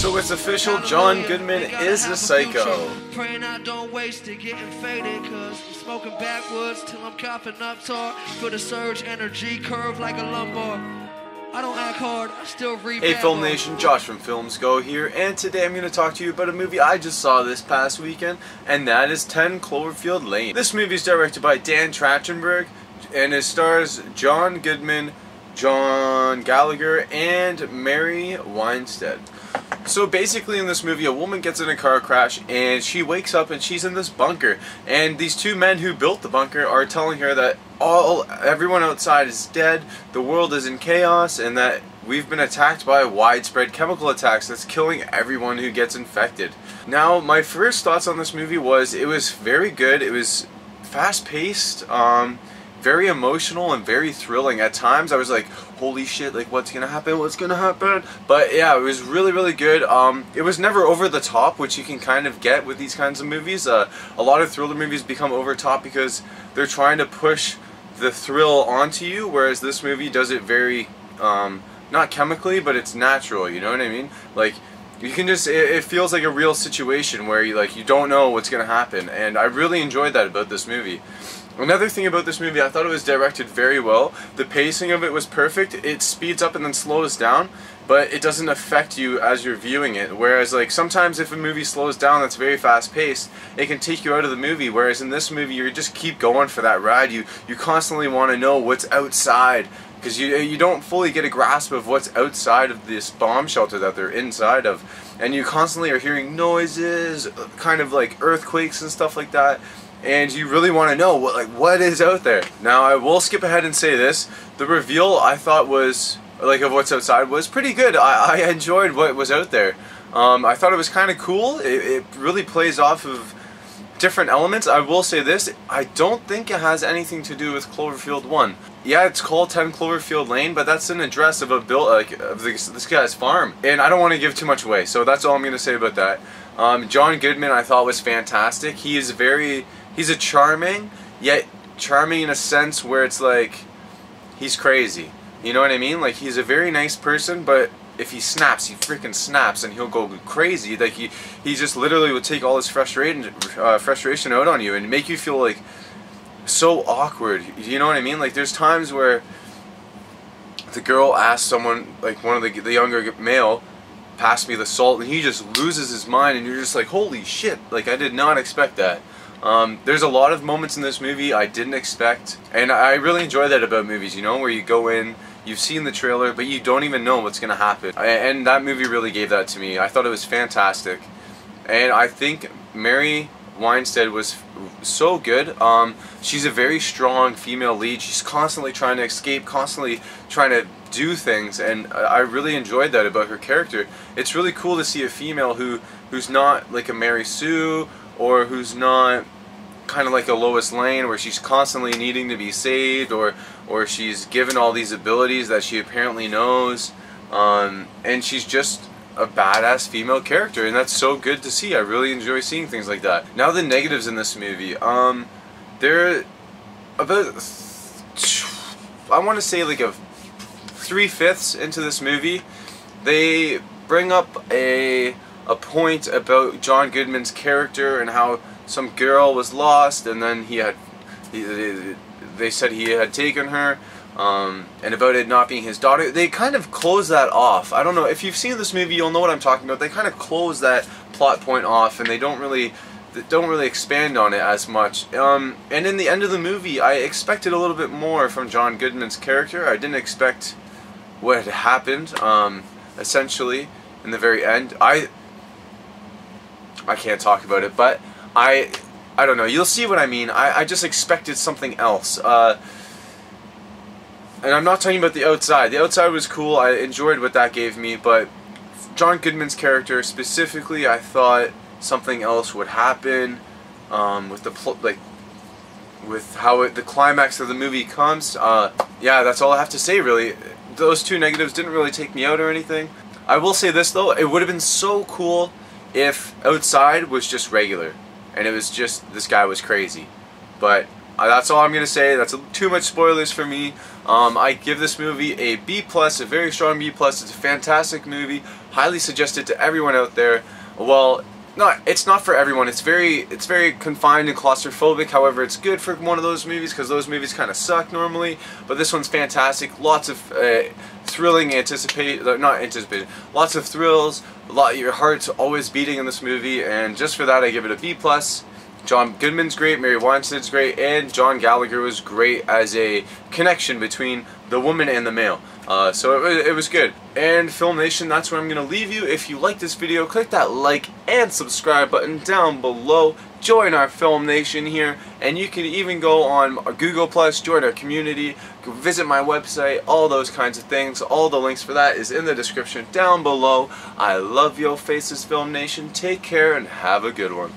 So it's official, John Goodman is a psycho. Praying I don't waste it, getting faded, cause I'm smoking backwards till I'm coughing up tar. Feel the surge energy curve like a lumbar. I don't act hard, I still read. Hey FilmNation, Josh from Films Go here, and today I'm going to talk to you about a movie I just saw this past weekend, and that is 10 Cloverfield Lane. This movie is directed by Dan Trachtenberg, and it stars John Goodman, John Gallagher, and Mary Winstead. So basically in this movie, a woman gets in a car crash and she wakes up and she's in this bunker, and these two men who built the bunker are telling her that everyone outside is dead, the world is in chaos, and that we've been attacked by widespread chemical attacks that's killing everyone who gets infected. Now, my first thoughts on this movie was it was very good. It was fast-paced, very emotional and very thrilling. At times I was like, holy shit, like what's gonna happen, but yeah, it was really, really good. It was never over the top, which you can kind of get with these kinds of movies. A lot of thriller movies become over top because they're trying to push the thrill onto you, whereas this movie does it very not chemically, but it's natural, you know what I mean? Like, you can just, it feels like a real situation where you don't know what's gonna happen, and I really enjoyed that about this movie. Another thing about this movie, I thought it was directed very well. The pacing of it was perfect. It speeds up and then slows down, but it doesn't affect you as you're viewing it. Whereas, like, sometimes if a movie slows down that's very fast paced, it can take you out of the movie. Whereas in this movie, you just keep going for that ride. You constantly want to know what's outside, because you don't fully get a grasp of what's outside of this bomb shelter that they're inside of. And you constantly are hearing noises, kind of like earthquakes and stuff like that. And you really want to know what is out there. Now, I will skip ahead and say this: the reveal I thought was of what's outside was pretty good. I enjoyed what was out there. I thought it was kind of cool. It really plays off of different elements. I will say this: I don't think it has anything to do with Cloverfield 1. Yeah, it's called 10 Cloverfield Lane, but that's an address of this guy's farm, and I don't want to give too much away. So that's all I'm going to say about that. John Goodman I thought was fantastic. He's a charming, yet charming in a sense where it's like, he's crazy. You know what I mean? Like, he's a very nice person, but if he snaps, he freaking snaps, and he'll go crazy. Like, he just literally would take all his frustration out on you and make you feel like so awkward. You know what I mean? Like, there's times where the girl asks someone, like one of the younger male, pass me the salt, and he just loses his mind, and you're just like, holy shit, like, I did not expect that. There's a lot of moments in this movie I didn't expect, and I really enjoy that about movies, you know, where you go in, you've seen the trailer, but you don't even know what's going to happen. And that movie really gave that to me. I thought it was fantastic, and I think Mary Winstead was so good. She's a very strong female lead. She's constantly trying to escape, constantly trying to do things, and I really enjoyed that about her character. It's really cool to see a female who's not like a Mary Sue, or who's not kind of like a Lois Lane, where she's constantly needing to be saved, or she's given all these abilities that she apparently knows, and she's just a badass female character, and that's so good to see. I really enjoy seeing things like that. Now, the negatives in this movie, they're about, I want to say like a 3/5 into this movie. They bring up a point about John Goodman's character and how some girl was lost, and then they said he had taken her, and about it not being his daughter. They kind of close that off. I don't know, if you've seen this movie, you'll know what I'm talking about. They kind of close that plot point off, and they don't really expand on it as much. And in the end of the movie, I expected a little bit more from John Goodman's character. I didn't expect what had happened, essentially, in the very end. I can't talk about it, but I don't know. You'll see what I mean. I just expected something else. And I'm not talking about the outside. The outside was cool. I enjoyed what that gave me, but John Goodman's character specifically, I thought something else would happen with with how the climax of the movie comes. Yeah, that's all I have to say, really. Those two negatives didn't really take me out or anything. I will say this though: it would have been so cool if outside was just regular, and it was just this guy was crazy. But that's all I'm gonna say. That's too much spoilers for me. I give this movie a B+, a very strong B+. It's a fantastic movie. Highly suggested to everyone out there. Well, it's not for everyone. It's very confined and claustrophobic. However, it's good for one of those movies because those movies kind of suck normally. But this one's fantastic. Lots of thrilling lots of thrills. Your heart's always beating in this movie, and just for that, I give it a B+. John Goodman's great, Mary Weinstein's great, and John Gallagher was great as a connection between the woman and the male. So it was good. And FilmNation, that's where I'm going to leave you. If you like this video, click that like and subscribe button down below. Join our FilmNation here, and you can even go on Google+, join our community, go visit my website, all those kinds of things. All the links for that is in the description down below. I love your faces, FilmNation. Take care and have a good one.